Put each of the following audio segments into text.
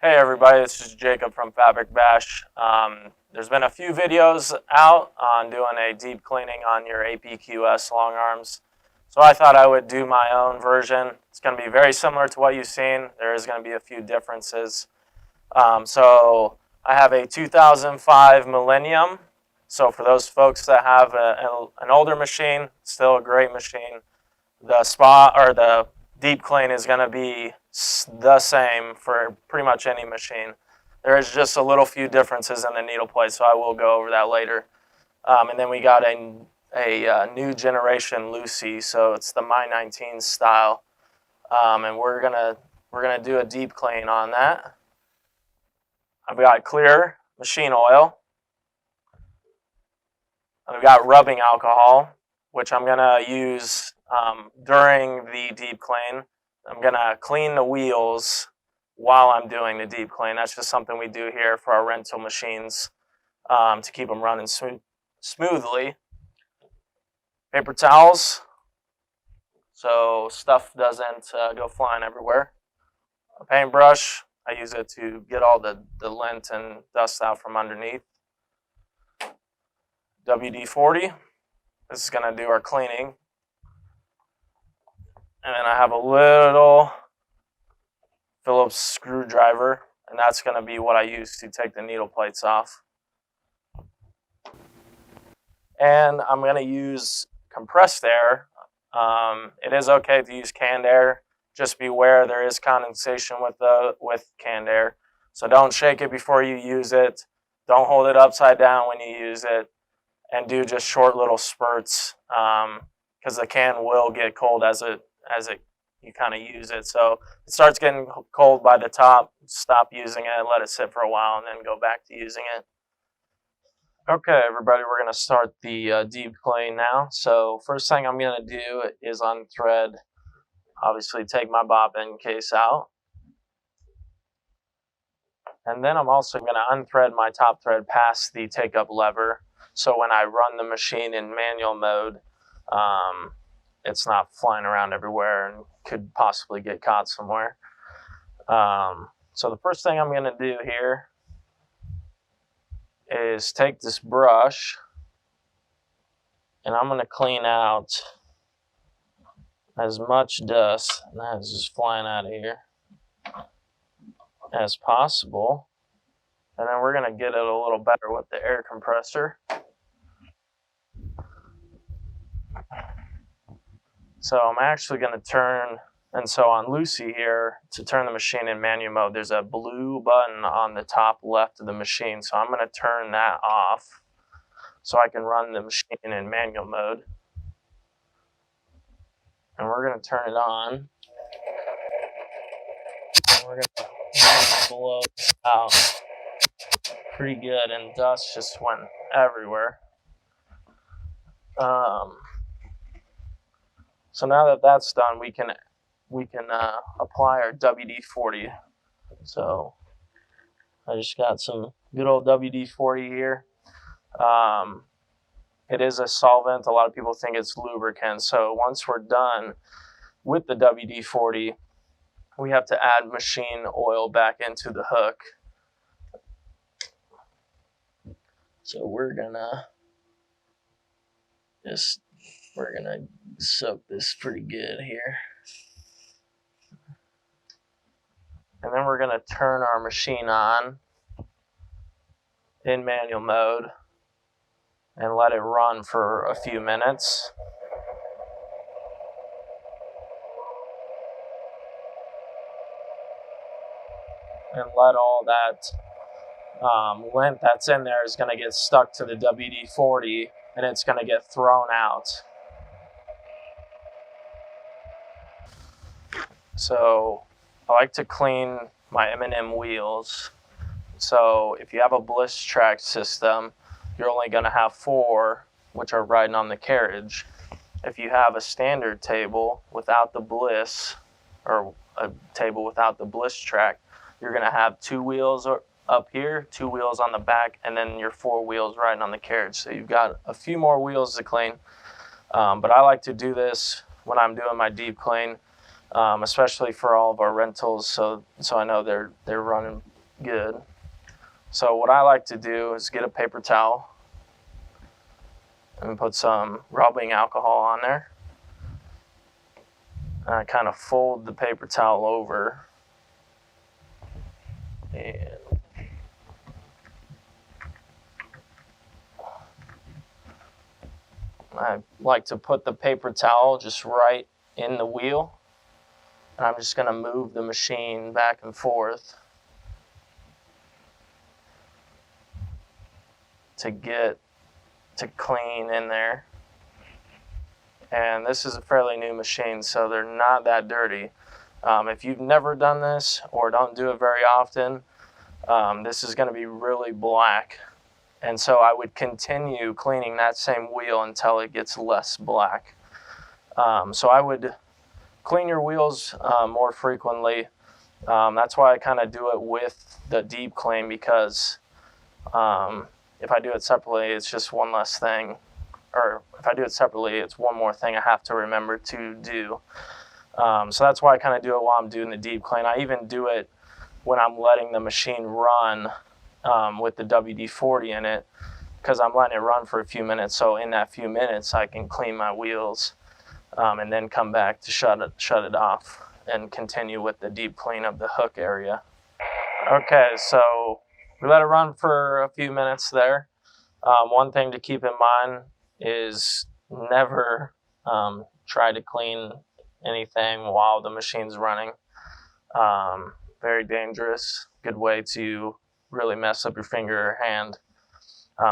Hey everybody, this is Jacob from Fabric Bash. There's been a few videos out on doing a deep cleaning on your APQS long arms. So I thought I would do my own version. It's going to be very similar to what you've seen. There is going to be a few differences. So I have a 2005 Millennium. So for those folks that have an older machine, still a great machine, the deep clean is going to be the same for pretty much any machine. There is just a little few differences in the needle plate, so I will go over that later. And then we got a new generation Lucy, so it's the My 19 style, and we're gonna do a deep clean on that. I've got clear machine oil. I've got rubbing alcohol, which I'm gonna use during the deep clean. I'm gonna clean the wheels while I'm doing the deep clean. That's just something we do here for our rental machines to keep them running smoothly. Paper towels, so stuff doesn't go flying everywhere. A paintbrush, I use it to get all the lint and dust out from underneath. WD-40, this is gonna do our cleaning. And then I have a little Phillips screwdriver, and that's going to be what I use to take the needle plates off. And I'm going to use compressed air. It is okay to use canned air. Just beware there is condensation with canned air. So don't shake it before you use it. Don't hold it upside down when you use it. And do just short little spurts because the can will get cold as you kind of use it. So it starts getting cold by the top, stop using it, let it sit for a while, and then go back to using it. Okay, everybody, we're going to start the deep clean now. So first thing I'm going to do is unthread, obviously take my bobbin case out. And then I'm also going to unthread my top thread past the take-up lever. So when I run the machine in manual mode, it's not flying around everywhere and could possibly get caught somewhere. So the first thing I'm going to do here is take this brush and I'm going to clean out as much dust, and that is just flying out of here, as possible. And then we're going to get it a little better with the air compressor. So I'm actually going to turn, and so on Lucy here, to turn the machine in manual mode, there's a blue button on the top left of the machine. So I'm going to turn that off so I can run the machine in manual mode. And we're going to turn it on. And we're going to blow it out pretty good, and dust just went everywhere. So now that that's done, we can apply our WD-40. So I just got some good old WD-40 here. It is a solvent. A lot of people think it's lubricant. So once we're done with the WD-40, we have to add machine oil back into the hook. So we're gonna soak this pretty good here. And then we're gonna turn our machine on in manual mode and let it run for a few minutes. And let all that lint that's in there is going to get stuck to the WD-40, and it's going to get thrown out. So I like to clean my M&M wheels. So if you have a bliss track system, you're only going to have 4, which are riding on the carriage. If you have a standard table without the bliss, or a table without the bliss track, you're going to have 2 wheels up here, 2 wheels on the back, and then your 4 wheels riding on the carriage. So you've got a few more wheels to clean. But I like to do this when I'm doing my deep clean especially for all of our rentals. So I know they're running good. So what I like to do is get a paper towel and put some rubbing alcohol on there. And I kind of fold the paper towel over, and I like to put the paper towel just right in the wheel, and I'm just going to move the machine back and forth to get to clean in there. And this is a fairly new machine, so they're not that dirty. If you've never done this or don't do it very often, this is going to be really black. And so I would continue cleaning that same wheel until it gets less black. So I would clean your wheels more frequently. That's why I kind of do it with the deep clean, because if I do it separately, it's just one less thing. Or if I do it separately, it's one more thing I have to remember to do. So that's why I kind of do it while I'm doing the deep clean. I even do it when I'm letting the machine run with the WD-40 in it, because I'm letting it run for a few minutes. So in that few minutes, I can clean my wheels and then come back to shut it off and continue with the deep clean of the hook area. Okay, so we let it run for a few minutes there. One thing to keep in mind is never try to clean anything while the machine's running. Very dangerous. Good way to really mess up your finger or hand.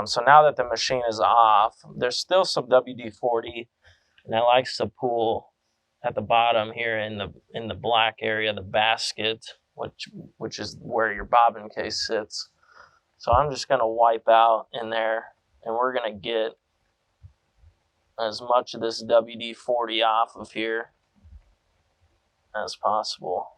So now that the machine is off, there's still some WD-40, and it likes to pool at the bottom here in the black area, the basket, which is where your bobbin case sits. So I'm just going to wipe out in there, and we're going to get as much of this WD-40 off of here as possible.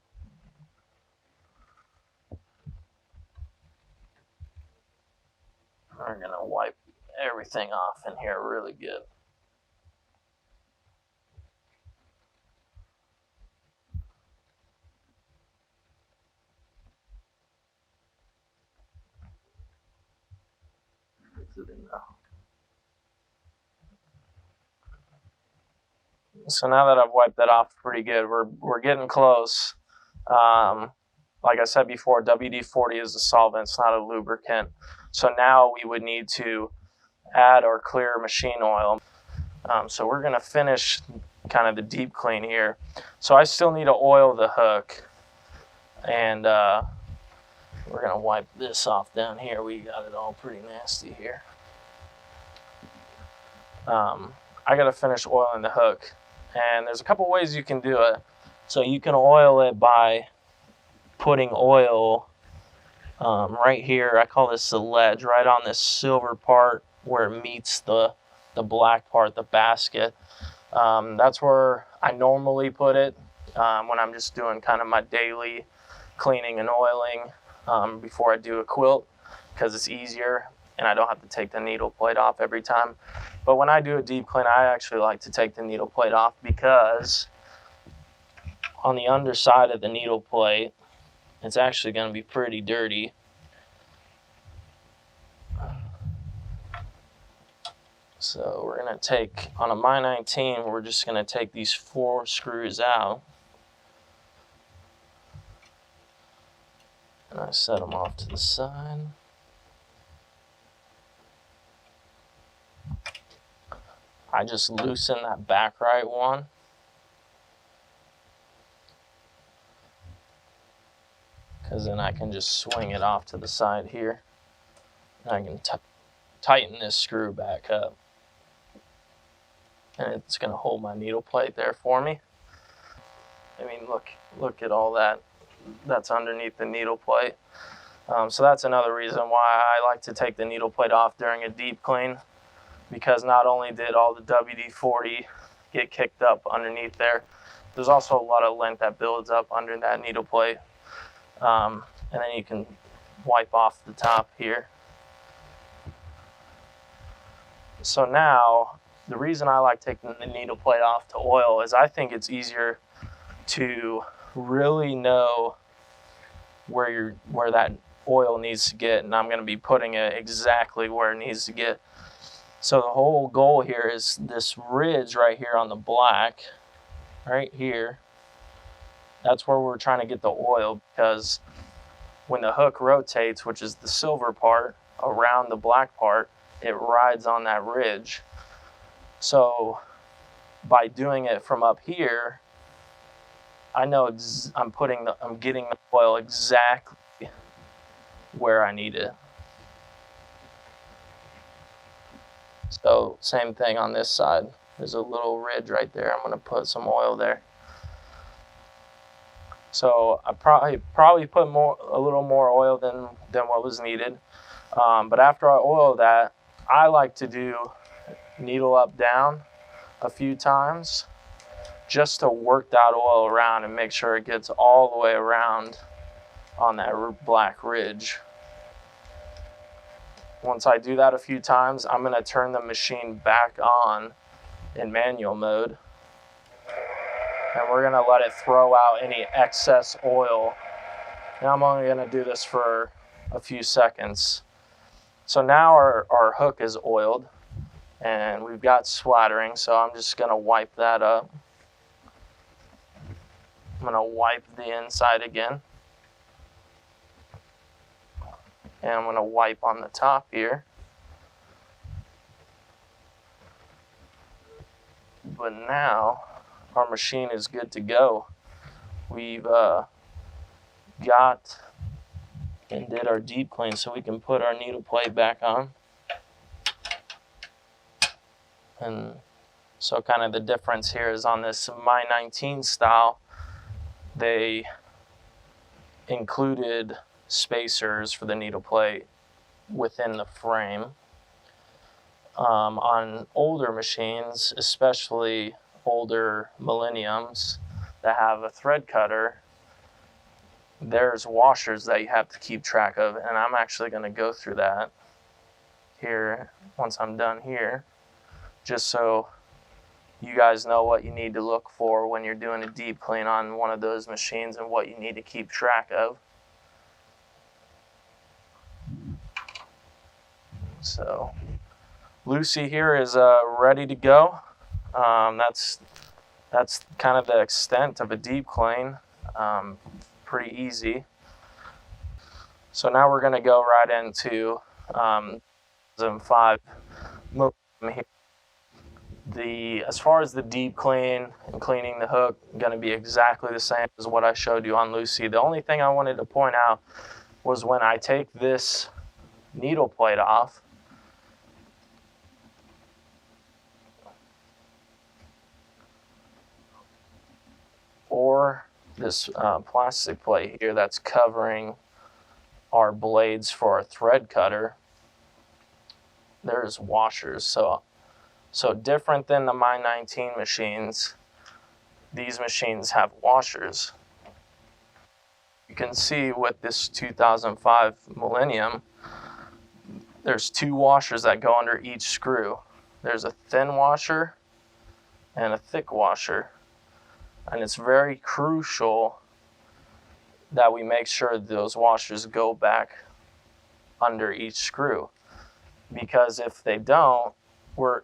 We're going to wipe everything off in here really good. So now that I've wiped that off pretty good, we're getting close. Like I said before, WD-40 is a solvent, it's not a lubricant. So now we would need to add our clear machine oil. So we're going to finish kind of the deep clean here. So I still need to oil the hook, and we're going to wipe this off down here. We got it all pretty nasty here. I got to finish oiling the hook, and there's a couple ways you can do it. So you can oil it by putting oil right here. I call this the ledge, right on this silver part where it meets the black part, the basket. That's where I normally put it when I'm just doing kind of my daily cleaning and oiling before I do a quilt, because it's easier and I don't have to take the needle plate off every time. But when I do a deep clean, I actually like to take the needle plate off, because on the underside of the needle plate, it's actually going to be pretty dirty. So we're going to take, on a My 19, we're just going to take these 4 screws out. And I set them off to the side. I just loosen that back right one. Because then I can just swing it off to the side here. And I can tighten this screw back up. And it's going to hold my needle plate there for me. I mean, look at all that. That's underneath the needle plate. So that's another reason why I like to take the needle plate off during a deep clean, because not only did all the WD-40 get kicked up underneath there, there's also a lot of lint that builds up under that needle plate. And then you can wipe off the top here. So now, the reason I like taking the needle plate off to oil is I think it's easier to really know where that oil needs to get, and I'm going to be putting it exactly where it needs to get. So the whole goal here is this ridge right here on the black, right here. That's where we're trying to get the oil, because when the hook rotates, which is the silver part, around the black part, it rides on that ridge. So by doing it from up here, I know I'm getting the oil exactly where I need it. So same thing on this side. There's a little ridge right there. I'm going to put some oil there. So I probably put a little more oil than what was needed. But after I oil that, I like to do needle up down a few times just to work that oil around and make sure it gets all the way around on that black ridge. Once I do that a few times, I'm going to turn the machine back on in manual mode. And we're going to let it throw out any excess oil. And I'm only going to do this for a few seconds. So now our hook is oiled and we've got splattering, so I'm just going to wipe that up. I'm going to wipe the inside again. And I'm going to wipe on the top here. But now our machine is good to go. We've got and did our deep clean, so we can put our needle plate back on. And so kind of the difference here is on this My 19 style, they included spacers for the needle plate within the frame. On older machines, especially older millenniums that have a thread cutter, there's washers that you have to keep track of, and I'm actually going to go through that here once I'm done here, just so you guys know what you need to look for when you're doing a deep clean on one of those machines and what you need to keep track of. So Lucy here is ready to go. That's kind of the extent of a deep clean. Pretty easy. So now we're going to go right into 5 here. As far as the deep clean and cleaning the hook, going to be exactly the same as what I showed you on Lucy. The only thing I wanted to point out was when I take this needle plate off, or this plastic plate here that's covering our blades for our thread cutter, there's washers. So different than the My 19 machines, these machines have washers. You can see with this 2005 Millennium, there's 2 washers that go under each screw. There's a thin washer and a thick washer. And it's very crucial that we make sure those washers go back under each screw, because if they don't, we're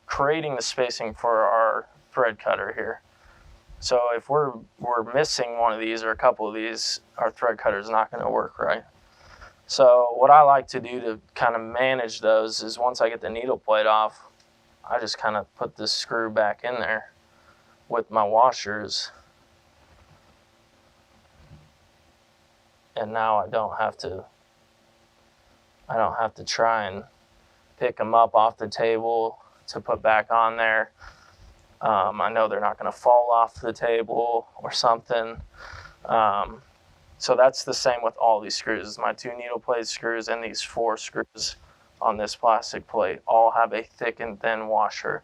creating the spacing for our thread cutter here. So if we're missing one of these or a couple of these, our thread cutter is not going to work right. So what I like to do to kind of manage those is, once I get the needle plate off, I just kind of put this screw back in there with my washers, and now I don't have to try and pick them up off the table to put back on there. I know they're not going to fall off the table or something. So that's the same with all these screws. My 2 needle plate screws and these 4 screws on this plastic plate all have a thick and thin washer.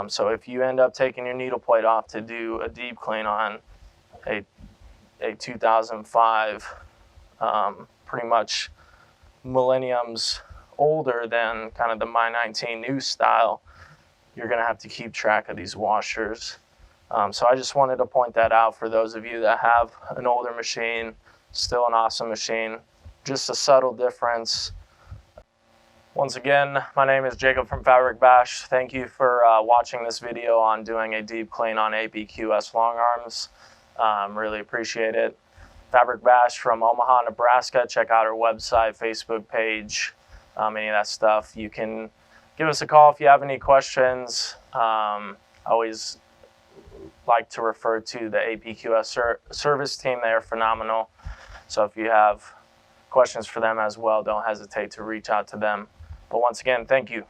So if you end up taking your needle plate off to do a deep clean on a 2005, pretty much millenniums older than kind of the My 19 new style, you're going to have to keep track of these washers. So I just wanted to point that out for those of you that have an older machine, still an awesome machine, just a subtle difference. Once again, my name is Jacob from Fabric Bash. Thank you for watching this video on doing a deep clean on APQS long arms. Really appreciate it. Fabric Bash from Omaha, Nebraska. Check out our website, Facebook page, any of that stuff. You can give us a call if you have any questions. Always like to refer to the APQS service team. They are phenomenal. So if you have questions for them as well, don't hesitate to reach out to them. But once again, thank you.